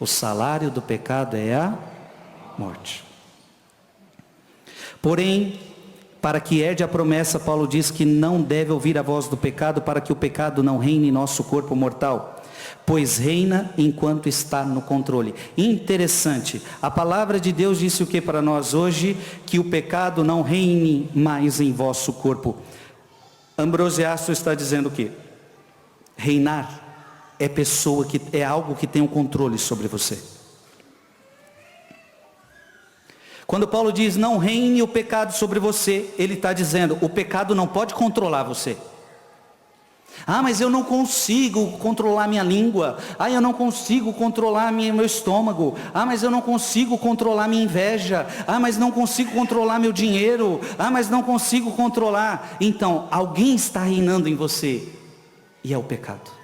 O salário do pecado é a morte. Porém, para que herde a promessa, Paulo diz que não deve ouvir a voz do pecado, para que o pecado não reine em nosso corpo mortal, pois reina enquanto está no controle. Interessante, a palavra de Deus disse o que para nós hoje? Que o pecado não reine mais em vosso corpo. Ambrosiasto está dizendo o quê? Reinar é algo que tem um controle sobre você. Quando Paulo diz não reine o pecado sobre você, ele está dizendo, o pecado não pode controlar você. Ah, mas eu não consigo controlar minha língua. Ah, eu não consigo controlar meu estômago. Ah, mas eu não consigo controlar minha inveja. Ah, mas não consigo controlar meu dinheiro. Ah, mas não consigo controlar. Então, alguém está reinando em você, e é o pecado.